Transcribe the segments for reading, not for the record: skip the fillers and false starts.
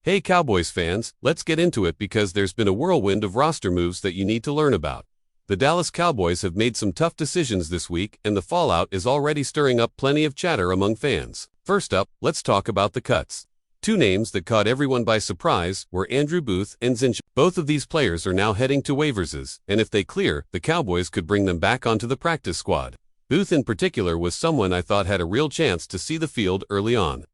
Hey Cowboys fans, let's get into it because there's been a whirlwind of roster moves that you need to learn about. The Dallas Cowboys have made some tough decisions this week, and the fallout is already stirring up plenty of chatter among fans. First up, let's talk about the cuts. Two names that caught everyone by surprise were Andrew Booth and Zinch. Both of these players are now heading to waivers, and if they clear, the Cowboys could bring them back onto the practice squad. Booth in particular was someone I thought had a real chance to see the field early on.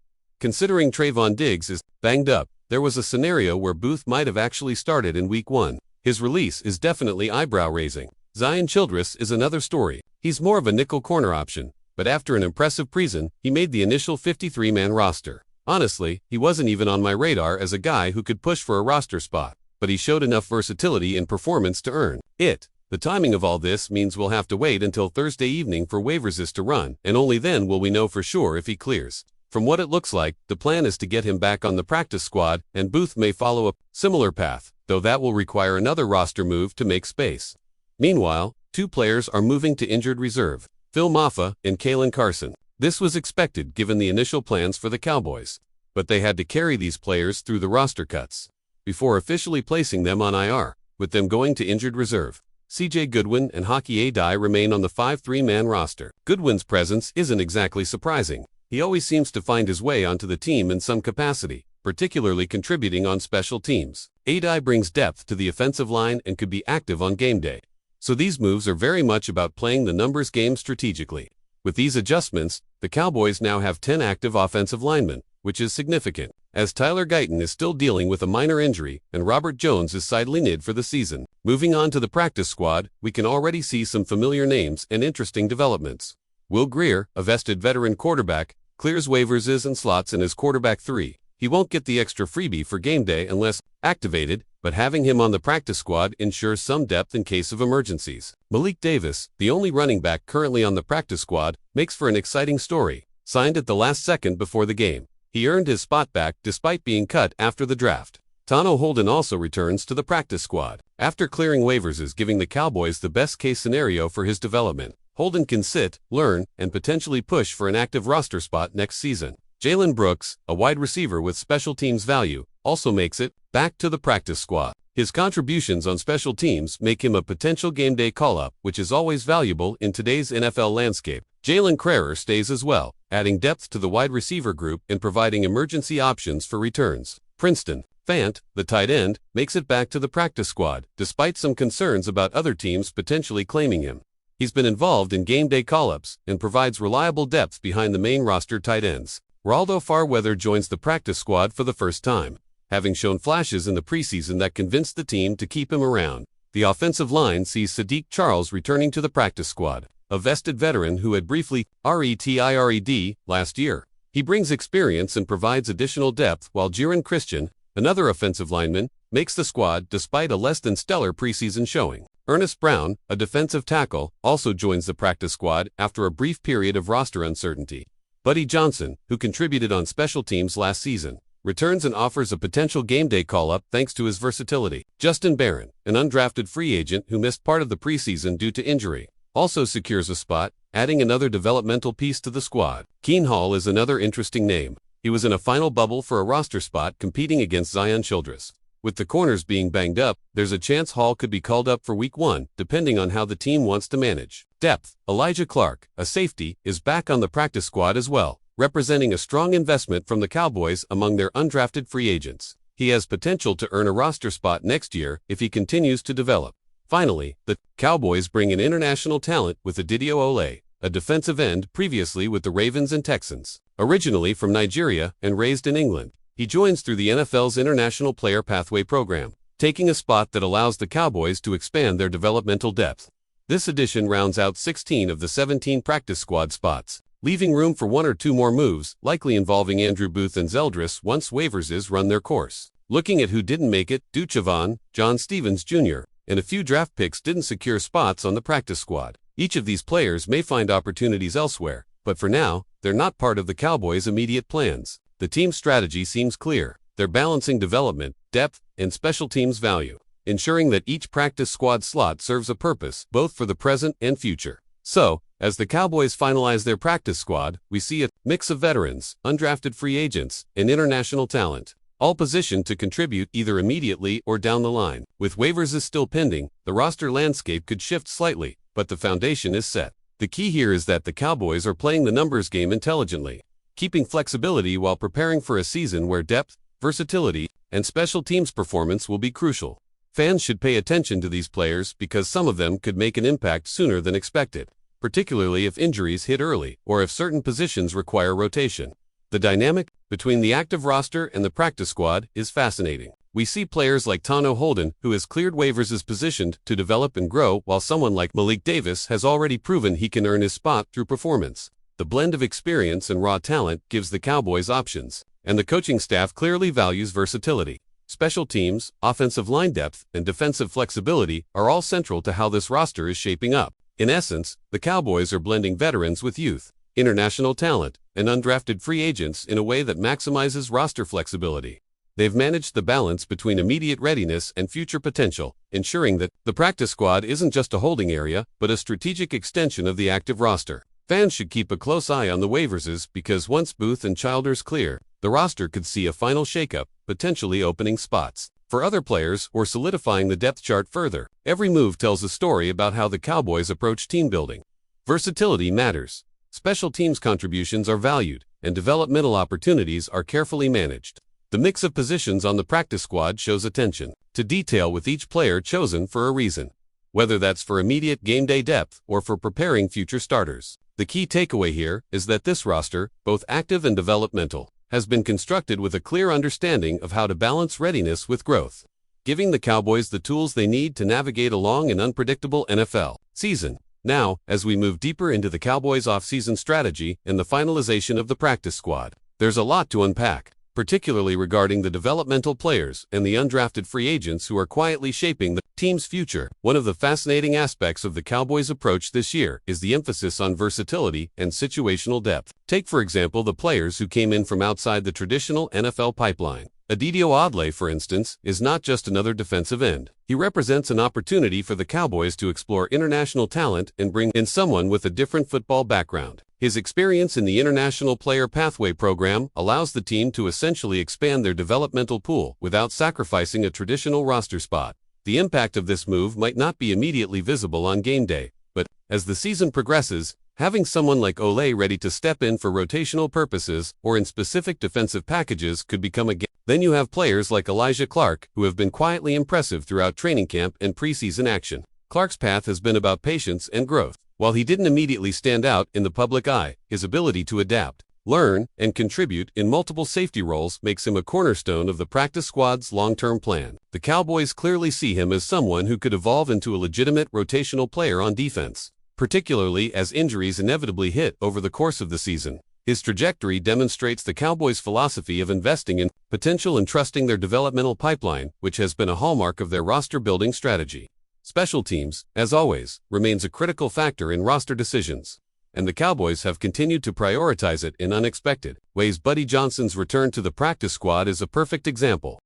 Considering Trayvon Diggs is banged up, there was a scenario where Booth might have actually started in Week 1. His release is definitely eyebrow-raising. Zion Childress is another story. He's more of a nickel corner option, but after an impressive preseason, he made the initial 53-man roster. Honestly, he wasn't even on my radar as a guy who could push for a roster spot, but he showed enough versatility and performance to earn it. The timing of all this means we'll have to wait until Thursday evening for waivers to run, and only then will we know for sure if he clears. From what it looks like, the plan is to get him back on the practice squad, and Booth may follow a similar path, though that will require another roster move to make space. Meanwhile, two players are moving to injured reserve, Phil Mafah and Kalen Carson. This was expected given the initial plans for the Cowboys, but they had to carry these players through the roster cuts before officially placing them on IR, with them going to injured reserve. CJ Goodwin and Hockey Adai remain on the 5-3-man roster. Goodwin's presence isn't exactly surprising. He always seems to find his way onto the team in some capacity, particularly contributing on special teams. Adai brings depth to the offensive line and could be active on game day. So these moves are very much about playing the numbers game strategically. With these adjustments, the Cowboys now have 10 active offensive linemen, which is significant, as Tyler Guyton is still dealing with a minor injury and Robert Jones is sidelined for the season. Moving on to the practice squad, we can already see some familiar names and interesting developments. Will Grier, a vested veteran quarterback, clears waivers and slots in as quarterback 3. He won't get the extra freebie for game day unless activated, but having him on the practice squad ensures some depth in case of emergencies. Malik Davis, the only running back currently on the practice squad, makes for an exciting story. Signed at the last second before the game, he earned his spot back despite being cut after the draft. Tano Holden also returns to the practice squad. After clearing waivers is giving the Cowboys the best-case scenario for his development. Holden can sit, learn, and potentially push for an active roster spot next season. Jalen Brooks, a wide receiver with special teams value, also makes it back to the practice squad. His contributions on special teams make him a potential game day call-up, which is always valuable in today's NFL landscape. Jalen Carter stays as well, adding depth to the wide receiver group and providing emergency options for returns. Princeton Fant, the tight end, makes it back to the practice squad, despite some concerns about other teams potentially claiming him. He's been involved in game day call-ups and provides reliable depth behind the main roster tight ends. Raldo Farweather joins the practice squad for the first time, having shown flashes in the preseason that convinced the team to keep him around. The offensive line sees Sadiq Charles returning to the practice squad, a vested veteran who had briefly retired last year. He brings experience and provides additional depth, while Jiren Christian, another offensive lineman, makes the squad despite a less-than-stellar preseason showing. Ernest Brown, a defensive tackle, also joins the practice squad after a brief period of roster uncertainty. Buddy Johnson, who contributed on special teams last season, returns and offers a potential game day call-up thanks to his versatility. Justin Barron, an undrafted free agent who missed part of the preseason due to injury, also secures a spot, adding another developmental piece to the squad. Keen Hall is another interesting name. He was in a final bubble for a roster spot competing against Zion Childress. With the corners being banged up, there's a chance Hall could be called up for Week 1, depending on how the team wants to manage depth. Elijah Clark, a safety, is back on the practice squad as well, representing a strong investment from the Cowboys among their undrafted free agents. He has potential to earn a roster spot next year if he continues to develop. Finally, the Cowboys bring in international talent with Adidio Ole, a defensive end previously with the Ravens and Texans. Originally from Nigeria and raised in England, he joins through the NFL's International Player Pathway program, taking a spot that allows the Cowboys to expand their developmental depth. This addition rounds out 16 of the 17 practice squad spots, leaving room for one or two more moves, likely involving Andrew Booth and Zeldris once waivers run their course. Looking at who didn't make it, Duchavon, John Stevens Jr., and a few draft picks didn't secure spots on the practice squad. Each of these players may find opportunities elsewhere, but for now, they're not part of the Cowboys' immediate plans. The team's strategy seems clear. They're balancing development, depth, and special teams value, ensuring that each practice squad slot serves a purpose, both for the present and future. So, as the Cowboys finalize their practice squad, we see a mix of veterans, undrafted free agents, and international talent. all positioned to contribute either immediately or down the line. With waivers still pending, the roster landscape could shift slightly, but the foundation is set. The key here is that the Cowboys are playing the numbers game intelligently, keeping flexibility while preparing for a season where depth, versatility, and special teams performance will be crucial. Fans should pay attention to these players because some of them could make an impact sooner than expected, particularly if injuries hit early or if certain positions require rotation. The dynamic between the active roster and the practice squad is fascinating. We see players like Tano Holden, who has cleared waivers, is positioned to develop and grow, while someone like Malik Davis has already proven he can earn his spot through performance. The blend of experience and raw talent gives the Cowboys options, and the coaching staff clearly values versatility. Special teams, offensive line depth, and defensive flexibility are all central to how this roster is shaping up. In essence, the Cowboys are blending veterans with youth, international talent, and undrafted free agents in a way that maximizes roster flexibility. They've managed the balance between immediate readiness and future potential, ensuring that the practice squad isn't just a holding area, but a strategic extension of the active roster. Fans should keep a close eye on the waivers because once Booth and Childers clear, the roster could see a final shakeup, potentially opening spots for other players or solidifying the depth chart further. Every move tells a story about how the Cowboys approach team building. Versatility matters. Special teams contributions are valued, and developmental opportunities are carefully managed. The mix of positions on the practice squad shows attention to detail, with each player chosen for a reason, whether that's for immediate game day depth or for preparing future starters. The key takeaway here is that this roster, both active and developmental, has been constructed with a clear understanding of how to balance readiness with growth, giving the Cowboys the tools they need to navigate a long and unpredictable NFL season. Now, as we move deeper into the Cowboys' off-season strategy and the finalization of the practice squad, there's a lot to unpack, particularly regarding the developmental players and the undrafted free agents who are quietly shaping the team's future. One of the fascinating aspects of the Cowboys' approach this year is the emphasis on versatility and situational depth. Take, for example, the players who came in from outside the traditional NFL pipeline. Adedio Odley, for instance, is not just another defensive end. He represents an opportunity for the Cowboys to explore international talent and bring in someone with a different football background. His experience in the International Player Pathway program allows the team to essentially expand their developmental pool without sacrificing a traditional roster spot. The impact of this move might not be immediately visible on game day, but as the season progresses, having someone like Ole ready to step in for rotational purposes or in specific defensive packages could become a game. Then you have players like Elijah Clark, who have been quietly impressive throughout training camp and preseason action. Clark's path has been about patience and growth. While he didn't immediately stand out in the public eye, his ability to adapt, learn, and contribute in multiple safety roles makes him a cornerstone of the practice squad's long-term plan. The Cowboys clearly see him as someone who could evolve into a legitimate rotational player on defense, particularly as injuries inevitably hit over the course of the season. His trajectory demonstrates the Cowboys' philosophy of investing in potential and trusting their developmental pipeline, which has been a hallmark of their roster-building strategy. Special teams, as always, remains a critical factor in roster decisions, and the Cowboys have continued to prioritize it in unexpected ways. Buddy Johnson's return to the practice squad is a perfect example.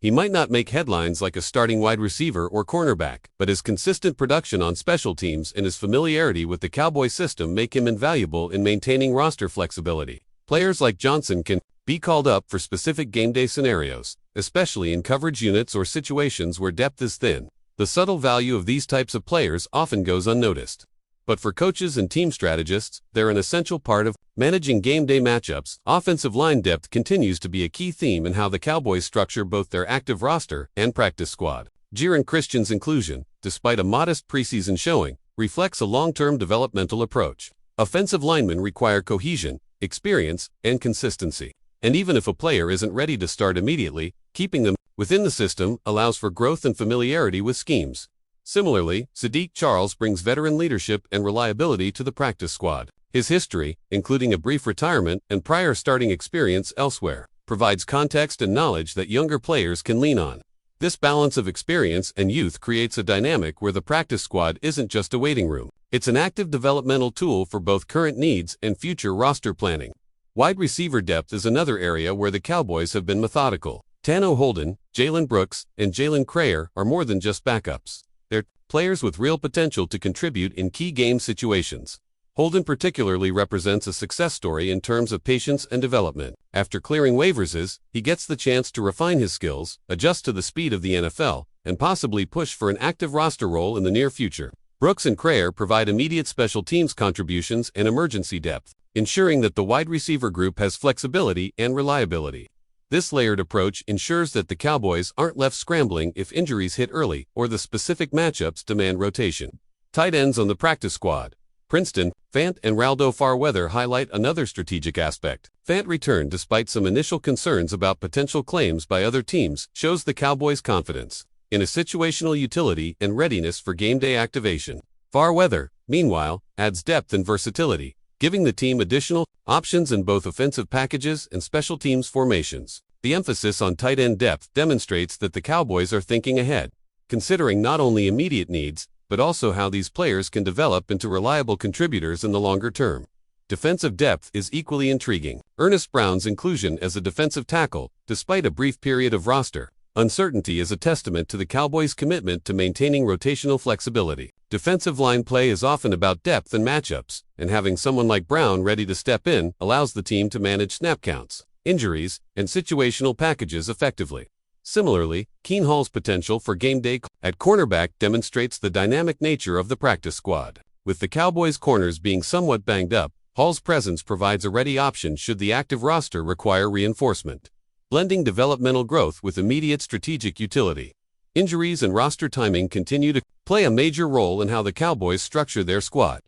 He might not make headlines like a starting wide receiver or cornerback, but his consistent production on special teams and his familiarity with the Cowboy system make him invaluable in maintaining roster flexibility. Players like Johnson can be called up for specific game day scenarios, especially in coverage units or situations where depth is thin. The subtle value of these types of players often goes unnoticed. But for coaches and team strategists, they're an essential part of managing game day matchups. Offensive line depth continues to be a key theme in how the Cowboys structure both their active roster and practice squad. Jaron Christian's inclusion, despite a modest preseason showing, reflects a long-term developmental approach. Offensive linemen require cohesion, experience, and consistency. And even if a player isn't ready to start immediately, keeping them within the system allows for growth and familiarity with schemes. Similarly, Sadiq Charles brings veteran leadership and reliability to the practice squad. His history, including a brief retirement and prior starting experience elsewhere, provides context and knowledge that younger players can lean on. This balance of experience and youth creates a dynamic where the practice squad isn't just a waiting room. It's an active developmental tool for both current needs and future roster planning. Wide receiver depth is another area where the Cowboys have been methodical. Tano Holden, Jalen Brooks, and Jalen Crayer are more than just backups. They're players with real potential to contribute in key game situations. Holden particularly represents a success story in terms of patience and development. After clearing waivers, he gets the chance to refine his skills, adjust to the speed of the NFL, and possibly push for an active roster role in the near future. Brooks and Crayer provide immediate special teams contributions and emergency depth, ensuring that the wide receiver group has flexibility and reliability. This layered approach ensures that the Cowboys aren't left scrambling if injuries hit early or the specific matchups demand rotation. Tight ends on the practice squad. Princeton, Fant and Raldo Farweather highlight another strategic aspect. Fant returned despite some initial concerns about potential claims by other teams, shows the Cowboys' confidence in a situational utility and readiness for game day activation. Farweather, meanwhile, adds depth and versatility, giving the team additional options in both offensive packages and special teams formations. The emphasis on tight end depth demonstrates that the Cowboys are thinking ahead, considering not only immediate needs, but also how these players can develop into reliable contributors in the longer term. Defensive depth is equally intriguing. Ernest Brown's inclusion as a defensive tackle, despite a brief period of roster uncertainty, is a testament to the Cowboys' commitment to maintaining rotational flexibility. Defensive line play is often about depth and matchups, and having someone like Brown ready to step in allows the team to manage snap counts, injuries, and situational packages effectively. Similarly, Keen Hall's potential for game day at cornerback demonstrates the dynamic nature of the practice squad. With the Cowboys' corners being somewhat banged up, Hall's presence provides a ready option should the active roster require reinforcement, blending developmental growth with immediate strategic utility. Injuries and roster timing continue to play a major role in how the Cowboys structure their squad.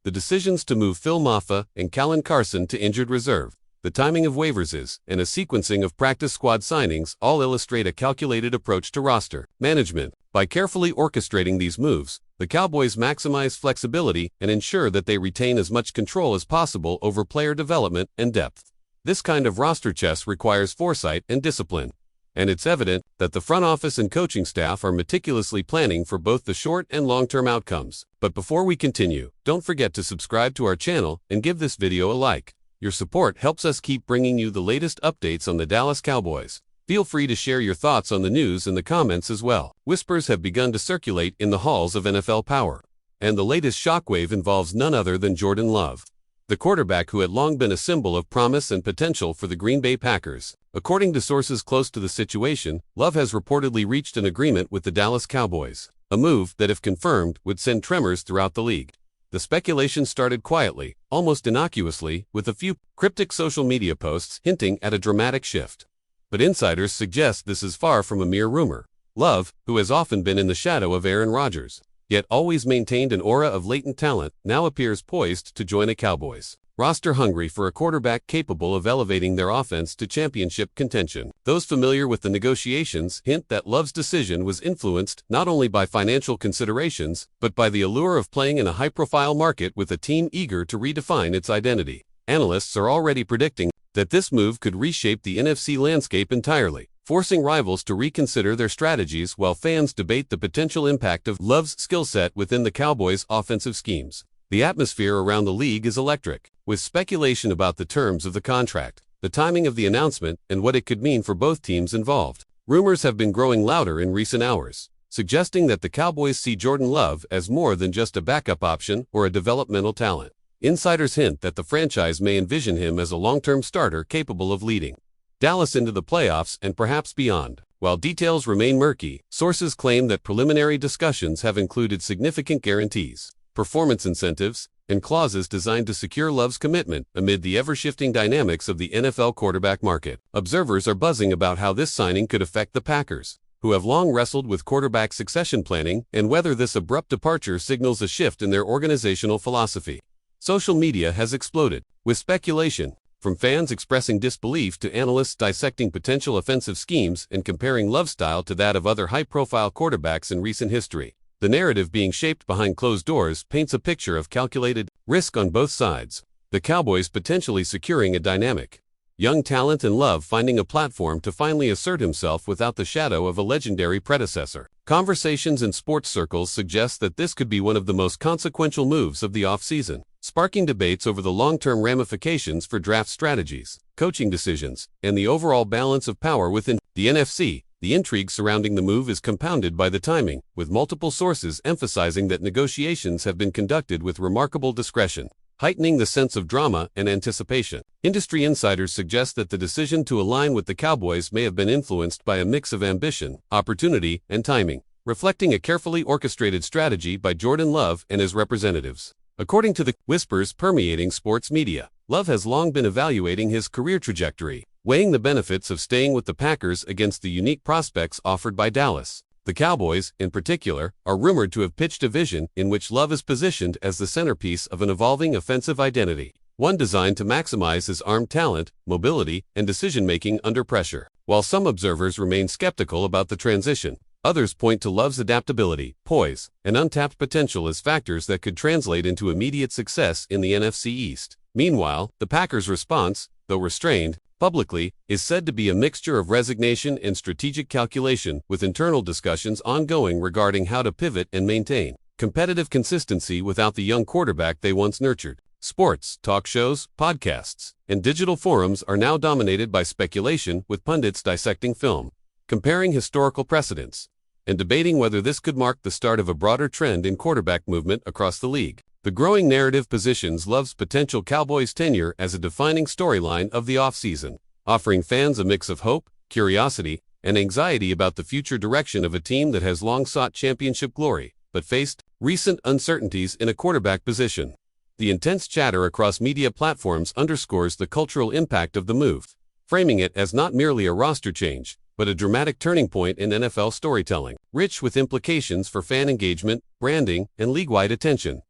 The decisions to move Phil Maffa and Callan Carson to injured reserve, the timing of waivers, and a sequencing of practice squad signings all illustrate a calculated approach to roster management. By carefully orchestrating these moves, the Cowboys maximize flexibility and ensure that they retain as much control as possible over player development and depth. This kind of roster chess requires foresight and discipline, and it's evident that the front office and coaching staff are meticulously planning for both the short and long-term outcomes. But before we continue, don't forget to subscribe to our channel and give this video a like. Your support helps us keep bringing you the latest updates on the Dallas Cowboys. Feel free to share your thoughts on the news in the comments as well. Whispers have begun to circulate in the halls of NFL power, and the latest shockwave involves none other than Jordan Love, the quarterback who had long been a symbol of promise and potential for the Green Bay Packers. According to sources close to the situation, Love has reportedly reached an agreement with the Dallas Cowboys, a move that, if confirmed, would send tremors throughout the league. The speculation started quietly, almost innocuously, with a few cryptic social media posts hinting at a dramatic shift. But insiders suggest this is far from a mere rumor. Love, who has often been in the shadow of Aaron Rodgers, yet always maintained an aura of latent talent, now appears poised to join a Cowboys roster hungry for a quarterback capable of elevating their offense to championship contention. Those familiar with the negotiations hint that Love's decision was influenced not only by financial considerations, but by the allure of playing in a high-profile market with a team eager to redefine its identity. Analysts are already predicting that this move could reshape the NFC landscape entirely, forcing rivals to reconsider their strategies while fans debate the potential impact of Love's skill set within the Cowboys' offensive schemes. The atmosphere around the league is electric, with speculation about the terms of the contract, the timing of the announcement, and what it could mean for both teams involved. Rumors have been growing louder in recent hours, suggesting that the Cowboys see Jordan Love as more than just a backup option or a developmental talent. Insiders hint that the franchise may envision him as a long-term starter capable of leading Dallas into the playoffs and perhaps beyond. While details remain murky, sources claim that preliminary discussions have included significant guarantees, performance incentives, and clauses designed to secure Love's commitment amid the ever-shifting dynamics of the NFL quarterback market. Observers are buzzing about how this signing could affect the Packers, who have long wrestled with quarterback succession planning, and whether this abrupt departure signals a shift in their organizational philosophy. Social media has exploded, with speculation, from fans expressing disbelief to analysts dissecting potential offensive schemes and comparing Love's style to that of other high-profile quarterbacks in recent history. The narrative being shaped behind closed doors paints a picture of calculated risk on both sides, the Cowboys potentially securing a dynamic young talent and Love finding a platform to finally assert himself without the shadow of a legendary predecessor. Conversations in sports circles suggest that this could be one of the most consequential moves of the offseason, sparking debates over the long-term ramifications for draft strategies, coaching decisions, and the overall balance of power within the NFC. The intrigue surrounding the move is compounded by the timing, with multiple sources emphasizing that negotiations have been conducted with remarkable discretion. heightening the sense of drama and anticipation. Industry insiders suggest that the decision to align with the Cowboys may have been influenced by a mix of ambition, opportunity, and timing, reflecting a carefully orchestrated strategy by Jordan Love and his representatives. According to the whispers permeating sports media, Love has long been evaluating his career trajectory, weighing the benefits of staying with the Packers against the unique prospects offered by Dallas. The Cowboys, in particular, are rumored to have pitched a vision in which Love is positioned as the centerpiece of an evolving offensive identity, one designed to maximize his arm talent, mobility, and decision-making under pressure. While some observers remain skeptical about the transition, others point to Love's adaptability, poise, and untapped potential as factors that could translate into immediate success in the NFC East. Meanwhile, the Packers' response, though restrained publicly, is said to be a mixture of resignation and strategic calculation, with internal discussions ongoing regarding how to pivot and maintain competitive consistency without the young quarterback they once nurtured. Sports, talk shows, podcasts, and digital forums are now dominated by speculation, with pundits dissecting film, comparing historical precedents, and debating whether this could mark the start of a broader trend in quarterback movement across the league. The growing narrative positions Love's potential Cowboys tenure as a defining storyline of the offseason, offering fans a mix of hope, curiosity, and anxiety about the future direction of a team that has long sought championship glory, but faced recent uncertainties in a quarterback position. The intense chatter across media platforms underscores the cultural impact of the move, framing it as not merely a roster change, but a dramatic turning point in NFL storytelling, rich with implications for fan engagement, branding, and league-wide attention.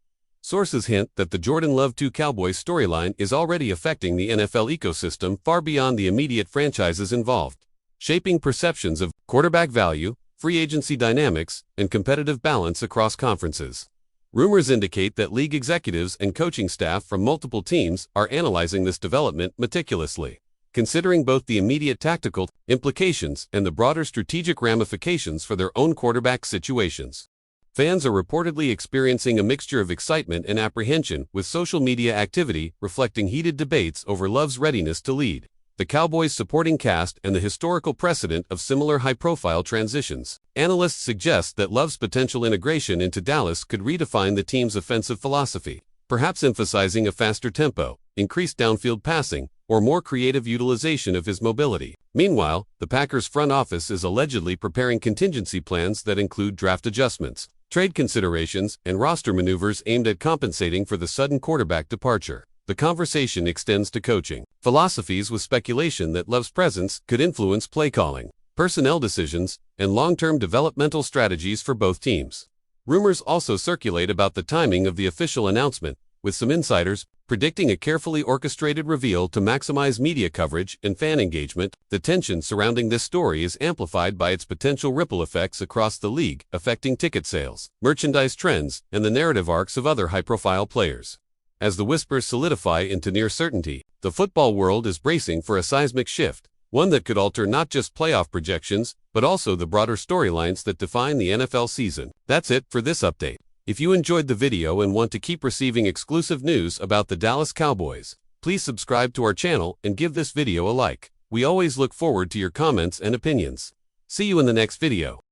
Sources hint that the Jordan Love to Cowboys storyline is already affecting the NFL ecosystem far beyond the immediate franchises involved, shaping perceptions of quarterback value, free agency dynamics, and competitive balance across conferences. Rumors indicate that league executives and coaching staff from multiple teams are analyzing this development meticulously, considering both the immediate tactical implications and the broader strategic ramifications for their own quarterback situations. Fans are reportedly experiencing a mixture of excitement and apprehension, with social media activity reflecting heated debates over Love's readiness to lead the Cowboys' supporting cast and the historical precedent of similar high-profile transitions. Analysts suggest that Love's potential integration into Dallas could redefine the team's offensive philosophy, perhaps emphasizing a faster tempo, increased downfield passing, or more creative utilization of his mobility. Meanwhile, the Packers' front office is allegedly preparing contingency plans that include draft adjustments, trade considerations, and roster maneuvers aimed at compensating for the sudden quarterback departure. The conversation extends to coaching philosophies, with speculation that Love's presence could influence play calling, personnel decisions, and long-term developmental strategies for both teams. Rumors also circulate about the timing of the official announcement, with some insiders predicting a carefully orchestrated reveal to maximize media coverage and fan engagement. The tension surrounding this story is amplified by its potential ripple effects across the league, affecting ticket sales, merchandise trends, and the narrative arcs of other high-profile players. As the whispers solidify into near certainty, the football world is bracing for a seismic shift, one that could alter not just playoff projections, but also the broader storylines that define the NFL season. That's it for this update. If you enjoyed the video and want to keep receiving exclusive news about the Dallas Cowboys, please subscribe to our channel and give this video a like. We always look forward to your comments and opinions. See you in the next video.